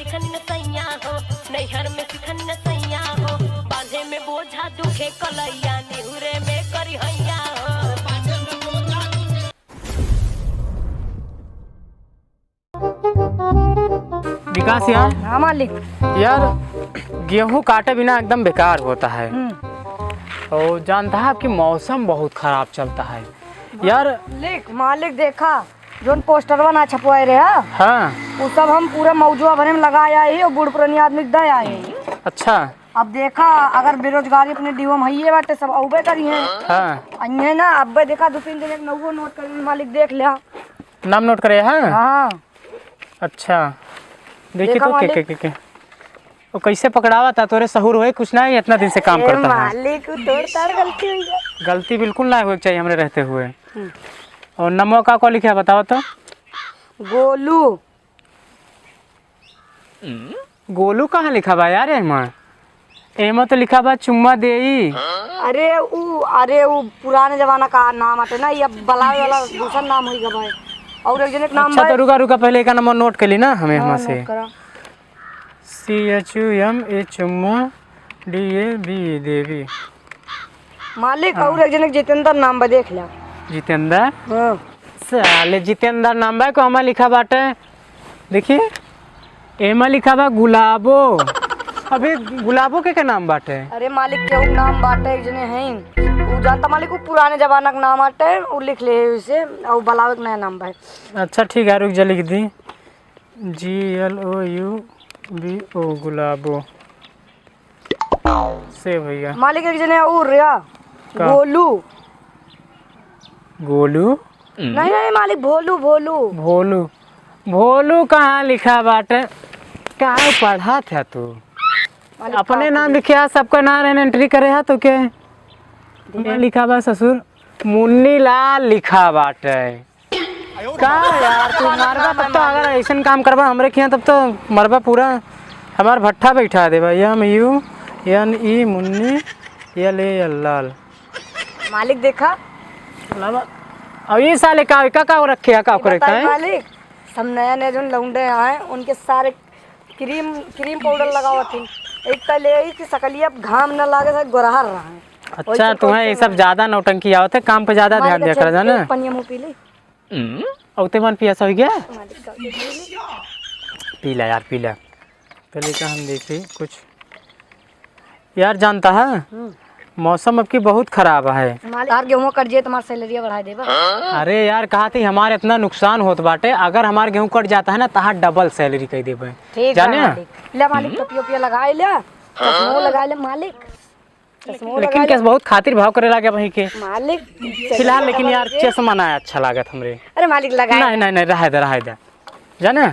सिखन सैया हो, नैहर में सिखन सैया हो, बांधे में बोझा दुखे कलैया, निहुरे में करी हैया हो। विकास यार। हाँ मालिक। यार गेहूं काटे बिना एकदम बेकार होता है और जानता है आपकी मौसम बहुत खराब चलता है यार। मालिक देखा जो पोस्टरवा ना छपवाए रहे हाँ वो सब हम पूरे मौजूदा भरे में लगाया है और बूढ़ पुरानी आदमी दे आए हैं। अच्छा। अब देखा अगर बेरोजगारी अपने डीओ में है बाटे सब औबे करी है। हाँ अन्य ना अब देखा 2-3 दिन एक नौगो नोट कर मालिक देख लिया। नाम नोट करे हैं। हाँ अच्छा देखिए तो के वो कैसे पकड़ावा था तोरे सहूर हुए कुछ ना इतना दिन से काम करता है। मालिक तोड़ ताड़ गलती हुई है। गलती बिल्कुल ना होनी चाहिए हमरे रहते हुए। और नमो का को लिखा बताओ तो। गोलू। गोलू कहाँ लिखा बा यार? एमा तो लिखा बा चुम्मा देई। अरे वो पुराने जमाना का नाम आते ना, ये बलावे वाला दूसरा नाम होगा भाई। और एक जने नाम। अच्छा तो रुका पहले का नंबर नोट कर ली ना हमें वहाँ से। CHUMA चुम्मा DAB देवी। मालिक और एक जने जितेंद्र नाम बा देख लिया। जितेंद्र। हाँ साले जितेंद्र नाम बा को हमा लिखा बाटे। देखिए एमा लिखा बा गुलाबो। अबे गुलाबो के नाम बाटे? अरे मालिक के नाम बाटे एक जने हैं वो जानता मालिक वो पुराने जमाना का नाम आटे वो लिख ले इसे और बलावे का नया नाम बा। अच्छा ठीक है रुक जा लिख दी GLOUBO गुलाबो से भैया। मालिक एक जने और रिया गोलू। गोलू नहीं मालिक भोलू भोलू। भोलू कहाँ लिखा बाटे? कहाँ पढ़ा था तू? अपने नाम लिखे सबका नाम एंट्री करे है तो क्या लिखा बा ससुर? मुन्नी लाल लिखा बाटे। का यार तू मरबा तब तो अगर ऐसा काम करबा हमरे के तब तो मरबा पूरा हमार भट्ठा बैठा दे भाई। MUNE मुन्नी LAL लाल। मालिक देखा अब ये साले का रखे है का करेक्ट है? मालिक सब नया नया जो लौंडे आए उनके सारे क्रीम पाउडर लगावा थे। एक पहले कि सकलिया घाम न लागे सब गोरहर रहा है। अच्छा तुम्हें ये सब ज्यादा नौटंकी आवत है, काम पे ज्यादा ध्यान दिया कर जाना। पनिया मुंह पी ले। औते मन पियासा हो गया? पीला यार पीला। पहले का हम देखे कुछ यार जानता है मौसम अब की बहुत खराब है। यार गेहूं कट जाए तुम्हारा सैलरी बढ़ा देबा। अरे यार कहा थी हमारे इतना नुकसान होत बाटे, अगर हमारे गेहूं कट जाता है ना तो डबल सैलरी कह देबे जाने। ले मालिक टोपियो लगा ले, चश्मो लगा ले मालिक। लेकिन कैसे बहुत खातिर भाव करे लागे भाई के मालिक फिलहाल। लेकिन यार चश्मा ना अच्छा लागत हमरे। अरे मालिक लगा नहीं रहा दे जाने।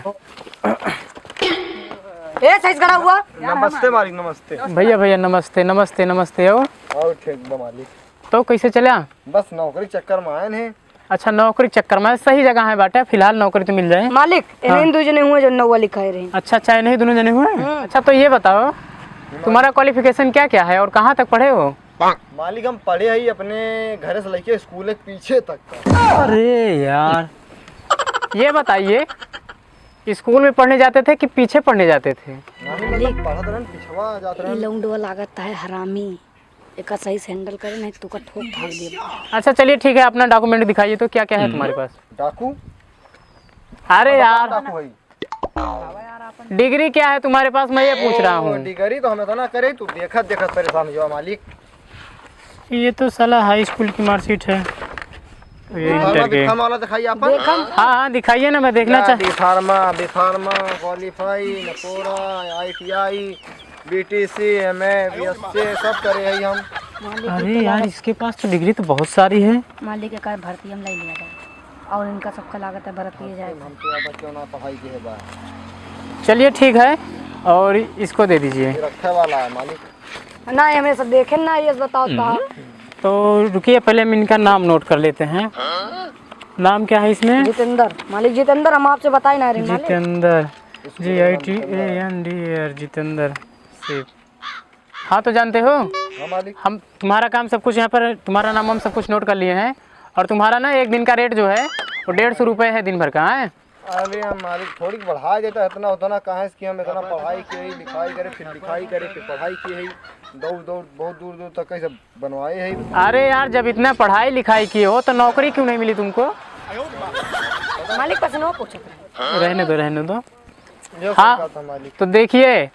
ए साइज खड़ा हुआ। नमस्ते मालिक। नमस्ते भैया नमस्ते हो। और ठीक बा मालिक। तो कैसे चला? बस नौकरी चक्कर में आए हैं। अच्छा नौकरी चक्कर में सही जगह है बाटे, फिलहाल नौकरी तो मिल जाए मालिक। इन दो जने हुए जो नौवा लिखाए रहे। अच्छा नहीं दोनों जने हुए। अच्छा तो ये बताओ तुम्हारा क्वालिफिकेशन क्या है और कहाँ तक पढ़े हो? मालिक हम पढ़े ही अपने घर से लेके स्कूल के पीछे तक। अरे यार ये बताइए स्कूल में पढ़ने जाते थे कि पीछे पढ़ने जाते थे? पिछवा जाते रहे। लौंडवा लागत है हरामी, एक सही से हैंडल करे नहीं तो का ठोक भाग दे। अच्छा चलिए ठीक है अपना डॉक्यूमेंट दिखाइए तो क्या है तुम्हारे पास? डाकू। अरे यार डाकू है। डिग्री क्या है तुम्हारे पास मैं ये पूछ रहा हूँ। डिग्री तो हमें तो ना करे तू देखत परेशान हुआ मालिक। ये तो साला हाई स्कूल की मार्कशीट है। दिखाइए अपन। हाँ दिखाइए ना मैं देखना चाहता। फार्मा क्वालीफाई नकोरा ITI BTC MA BSc सब करे हैं हम। अरे यार इसके पास तो डिग्री तो बहुत सारी है। मालिक का भर्ती हम ले लिया जाए और इनका सबका लागत है भर्ती जाए। हम तो क्यों ना पढ़ाई के है। चलिए ठीक है और इसको दे दीजिए। रखे वाला है मालिक। ना हमें सब देखे ना ये बताओ तो रुकिए पहले हम इनका नाम नोट कर लेते हैं। नाम क्या है इसमें? जितेंद्र। मालिक जितेंद्र हम आपसे बताए ना रे जितेंद्र GITANDR जितेंद्र सिर्फ। हाँ तो जानते हो हम तुम्हारा काम सब कुछ यहाँ पर तुम्हारा नाम हम सब कुछ नोट कर लिए हैं और तुम्हारा ना एक दिन का रेट जो है वो 150 रुपये है दिन भर का है। अरे हम मालिक थोड़ी बढ़ा देता, इतना उतना कहाँ कि हम इतना पढ़ाई की लिखाई करे, फिर लिखाई करे, फिर पढ़ाई की है, दौड़ दौड़ बहुत दूर दूर तक कैसे बनवाए है। अरे यार जब इतना पढ़ाई लिखाई की हो तो नौकरी क्यों नहीं मिली तुमको? मालिक पसंद हो पूछो। रहने दो। जो हाँ कहता था मालिक। तो देखिए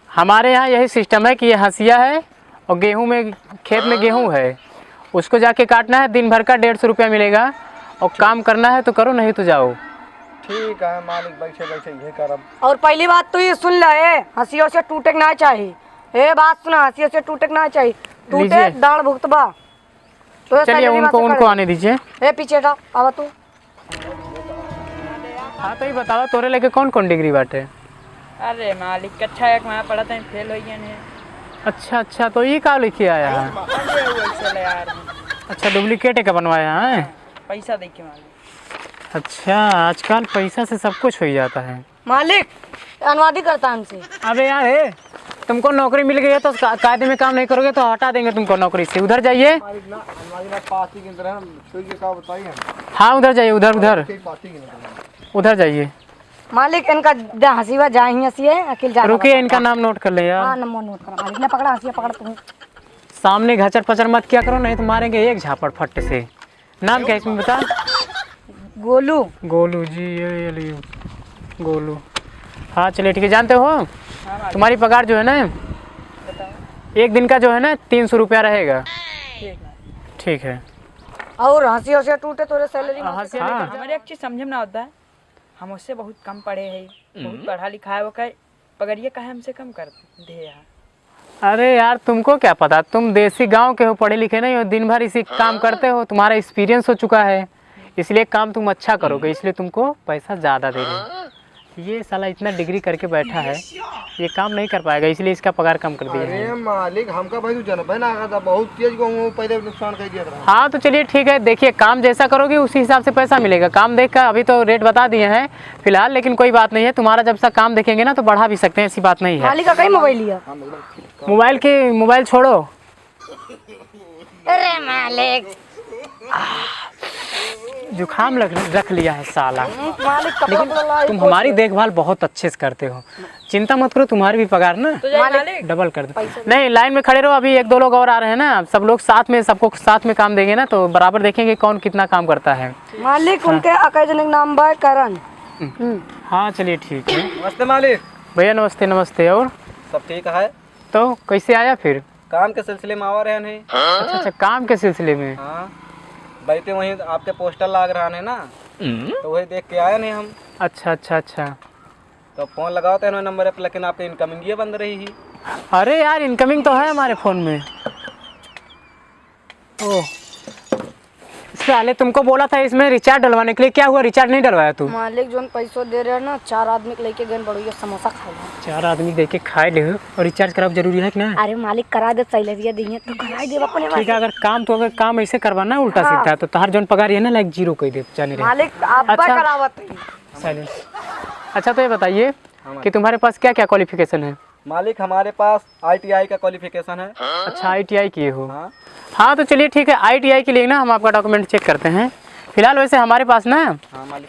हमारे यहाँ यही सिस्टम है कि ये हंसिया है और गेहूं में खेत में गेहूं है, उसको जाके काटना है, दिन भर का 150 रुपया मिलेगा और काम करना है तो करो नहीं तो जाओ। ठीक है मालिक, बैठे बैठे ये करब। और पहली बात तो ये सुन ले, हंसियों से टूटे ना चाहिए। ये बात सुना, हंसियों से टूटे ना चाहिए, टूटे लीजिए। दाढ़ भुगतबा। तो चलिए उनको आने दीजिए। ए पीछे था आवा तू। हाँ तो ये बताओ तोरे लेके कौन कौन डिग्री बाटे? अरे मालिक कक्षा एक में पढ़ा था फेल हो गया ने। अच्छा तो ये का लिखे आया है? चले यार अच्छा डुप्लीकेट का बनवाया है? पैसा दे के मालिक। अच्छा आजकल पैसा से सब कुछ हो जाता है। मालिक अनुवादी करता हमसे। अबे यार है तुमको नौकरी मिल गई है तो कायदे में काम नहीं करोगे तो हटा देंगे तुमको नौकरी से। उधर जाइए। मालिक ना हमारी ना पार्टी की तरह कोई के का बताइए। हाँ उधर जाइए, उधर पार्टी की तरह उधर जाइए। मालिक इनका हंसीवा जाए ही हंसी है, अकेले जा। रुकिए इनका नाम नोट कर ले यार। हाँ नंबर नोट करा मालिक ने। पकड़ा हंसिया पकड़ तू। सामने घचर पचर मत क्या करो नहीं तो मारेंगे एक झापड़ फट से। नाम क्या है इसमें बता? गोलू। गोलू जी, ये लीजिए गोलू। हाँ चलिए ठीक है। जानते हो तुम्हारी पगार जो है ना एक दिन का जो है ना 300 रुपया रहेगा। ठीक है। और हंसी से टूटे तो सैलरी। हाँ हमारे एक चीज समझ में ना होता है, हम उससे बहुत कम पढ़े हैं, बहुत पढ़ा लिखा है, वो कहे पगड़िया कहे हमसे कम कर दे यार। अरे यार तुमको क्या पता, तुम देसी गांव के हो, पढ़े लिखे नहीं हो, दिन भर इसी काम करते हो, तुम्हारा एक्सपीरियंस हो चुका है, इसलिए काम तुम अच्छा करोगे, इसलिए तुमको पैसा ज़्यादा दे रहे। ये साला इतना डिग्री करके बैठा है, ये काम नहीं कर पाएगा, इसलिए इसका पगार कम कर दिया है। अरे मालिक हमका भाई तू जनब है ना था, बहुत तेज को पहले नुकसान कर दिया था। हाँ तो चलिए ठीक है, देखिए काम जैसा करोगे उसी हिसाब से पैसा मिलेगा। काम देख कर अभी तो रेट बता दिए हैं फिलहाल, लेकिन कोई बात नहीं है, तुम्हारा जब सा काम देखेंगे ना तो बढ़ा भी सकते हैं, ऐसी बात नहीं है। मालिक का कहीं मोबाइल लिया। मोबाइल छोड़ो। अरे मालिक जुकाम रख लिया है साला। मालिक लेकिन तुम हमारी देखभाल बहुत अच्छे से करते हो, चिंता मत करो, तुम्हारी भी पगार ना डबल कर दो। नहीं लाइन में खड़े रहो, अभी 1-2 लोग और आ रहे हैं ना, सब लोग साथ में, सबको साथ में काम देंगे ना तो बराबर देखेंगे कौन कितना काम करता है। मालिक उनके अकादमिक नाम है करण। हाँ चलिए ठीक है। नमस्ते मालिक भैया नमस्ते। नमस्ते। और सब ठीक है? तो कैसे आया फिर? काम के सिलसिले में आवा रहे हैं। अच्छा काम के सिलसिले में। हाँ बैठे वहीं आपके पोस्टर लाग रहा है ना, तो वही देख के आए नहीं हम। अच्छा तो फोन लगाओ तो नंबर पर, लेकिन आपकी इनकमिंग ये बंद रही ही। अरे यार इनकमिंग तो है हमारे फ़ोन में। ओह साले तुमको बोला था इसमें रिचार्ज डलवाने के लिए, क्या हुआ रिचार्ज नहीं डलवाया तू? मालिक जो पैसों दे रहे हैं ना, 4 आदमी के लेके गन बढ़िया समोसा खा लो। 4 आदमी देके खाए ले और रिचार्ज कराना जरूरी है कि ना? अरे मालिक करा दे, सैलरी देंगे तो करा दे अपने। ठीक है, अगर काम ऐसे करवाना है उल्टा सीधा तो तार जोन पगार है ना लाइक 0 कह दे जाने रहे। मालिक आप अच्छा। करावत साइलेंस। अच्छा तो ये बताइए कि तुम्हारे पास क्या क्या क्वालिफिकेशन है? मालिक हमारे पास ITI का क्वालिफिकेशन है। अच्छा ITI किए हो? हाँ। हाँ तो चलिए ठीक है, ITI के लिए ना हम आपका डॉक्यूमेंट चेक करते हैं। फिलहाल वैसे हमारे पास ना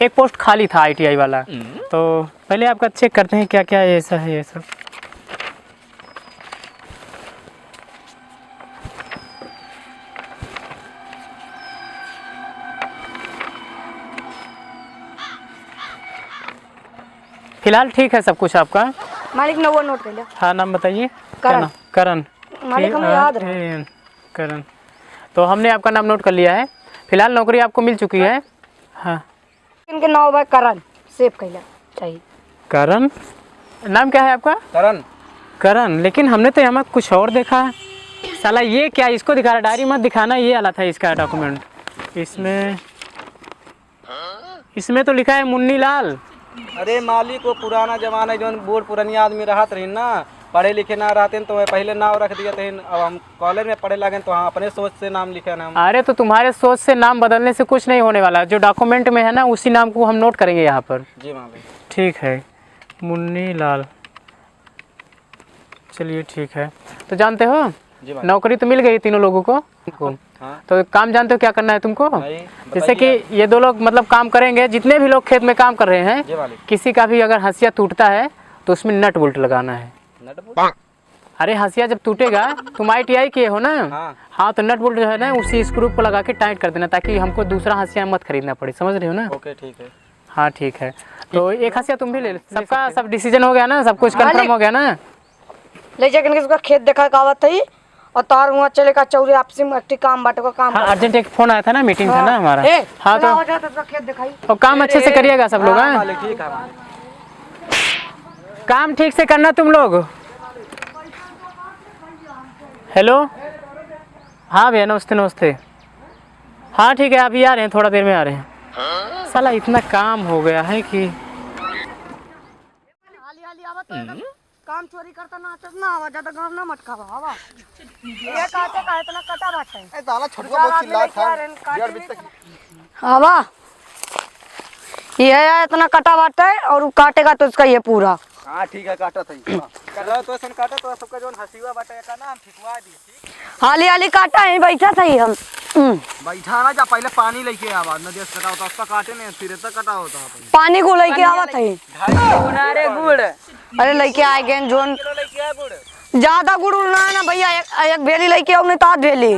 एक पोस्ट खाली था ITI वाला, तो पहले आपका चेक करते हैं क्या क्या ऐसा है ये सब। फिलहाल ठीक है सब कुछ आपका। मालिक नंबर नोट कर लिया। हाँ नाम बताइए। करण। करण। मालिक हमें याद रहा। करण, तो हमने आपका नाम नोट कर लिया है। फिलहाल नौकरी आपको मिल चुकी है। हाँ इनके नाम है करण, सेव कर लिया चाहिए। करण, नाम क्या है आपका? करण, लेकिन हमने तो यहाँ कुछ और देखा है। साला ये क्या इसको दिखा रहा? डायरी मत दिखाना, ये वाला था इसका डॉक्यूमेंट। इसमें तो लिखा है मुन्नी लाल। अरे मालिक वो पुराना जमाना जो बूढ़ पुरानी आदमी रहत रही ना, पढ़े लिखे ना रहते तो पहले नाम रख दिया थे। अब हम कॉलेज में पढ़े लगे तो हाँ अपने सोच से नाम लिखे ना हम। अरे तो तुम्हारे सोच से नाम बदलने से कुछ नहीं होने वाला, जो डॉक्यूमेंट में है ना उसी नाम को हम नोट करेंगे यहाँ पर। जी मालिक। ठीक है, मुन्नी लाल। चलिए ठीक है। तो जानते हो जी मालिक। नौकरी तो मिल गई तीनों लोगों को हाँ तो काम जानते हो क्या करना है तुमको? नहीं, जैसे कि बताइए। ये दो लोग मतलब काम करेंगे, जितने भी लोग खेत में काम कर रहे हैं, जी मालिक। किसी का भी अगर हंसिया टूटता है तो उसमें नट बोल्ट लगाना है। Nut bolt? अरे हंसिया जब टूटेगा, तुम ITI किए हो ना? हाँ। हाँ तो नट बोल्ट जो है ना उसी स्क्रू को लगा के टाइट कर देना, ताकि हमको दूसरा हंसिया मत खरीदना पड़े, समझ रहे हो ना? ओके ठीक है। हाँ ठीक है, तो एक हंसिया तुम भी ले सबका सब डिसीजन हो गया ना, सब कुछ कंफर्म हो गया ना? ले जाकर उसका खेत देखा कावत थी और तार वहाँ चले का चौरे आपसी में एक काम बाटे का काम। हाँ अर्जेंट एक फोन आया था ना, मीटिंग था ना हमारा। हाँ तो हो जाता तो खेत दिखाई। और काम अच्छे से करिएगा सब लोग। हाँ मालिक ठीक है मालिक। काम ठीक से करना तुम लोग। हेलो, हाँ भैया नमस्ते नमस्ते। हाँ ठीक है, अभी आ रहे हैं, थोड़ा देर में आ रहे हैं। साला इतना काम हो गया है कि हाली हाली आवत है काम चोरी करता ना आता ना आवा ज्यादा गांव ना मत खावा हवा ये काटे का इतना कटा बाटे ए साला छोटुआ बहुत चिल्ला था 1:30 बजे तक। हवा ये है इतना कटा बाटे और काटेगा तो उसका ये पूरा। हां ठीक है काटा था। चलो तो सन काटा तो सबका जोन हसीवा बाटे का नाम ठिकवा दी ठीक। हाली हाली काटा है बैठा था ही हम। बैठा ना जा पहले पानी लेके आवा नदी से कटा होता उसका काटे नहीं फिर तक कटा होता अपन। पानी को लेके आवा था ही। रे गुड़ अरे लेके आए गए जोन किलो लेके आए गुड़। ज्यादा गुड़ ना है ना भैया, एक भेली लेके आओ नहीं तो आध भेली।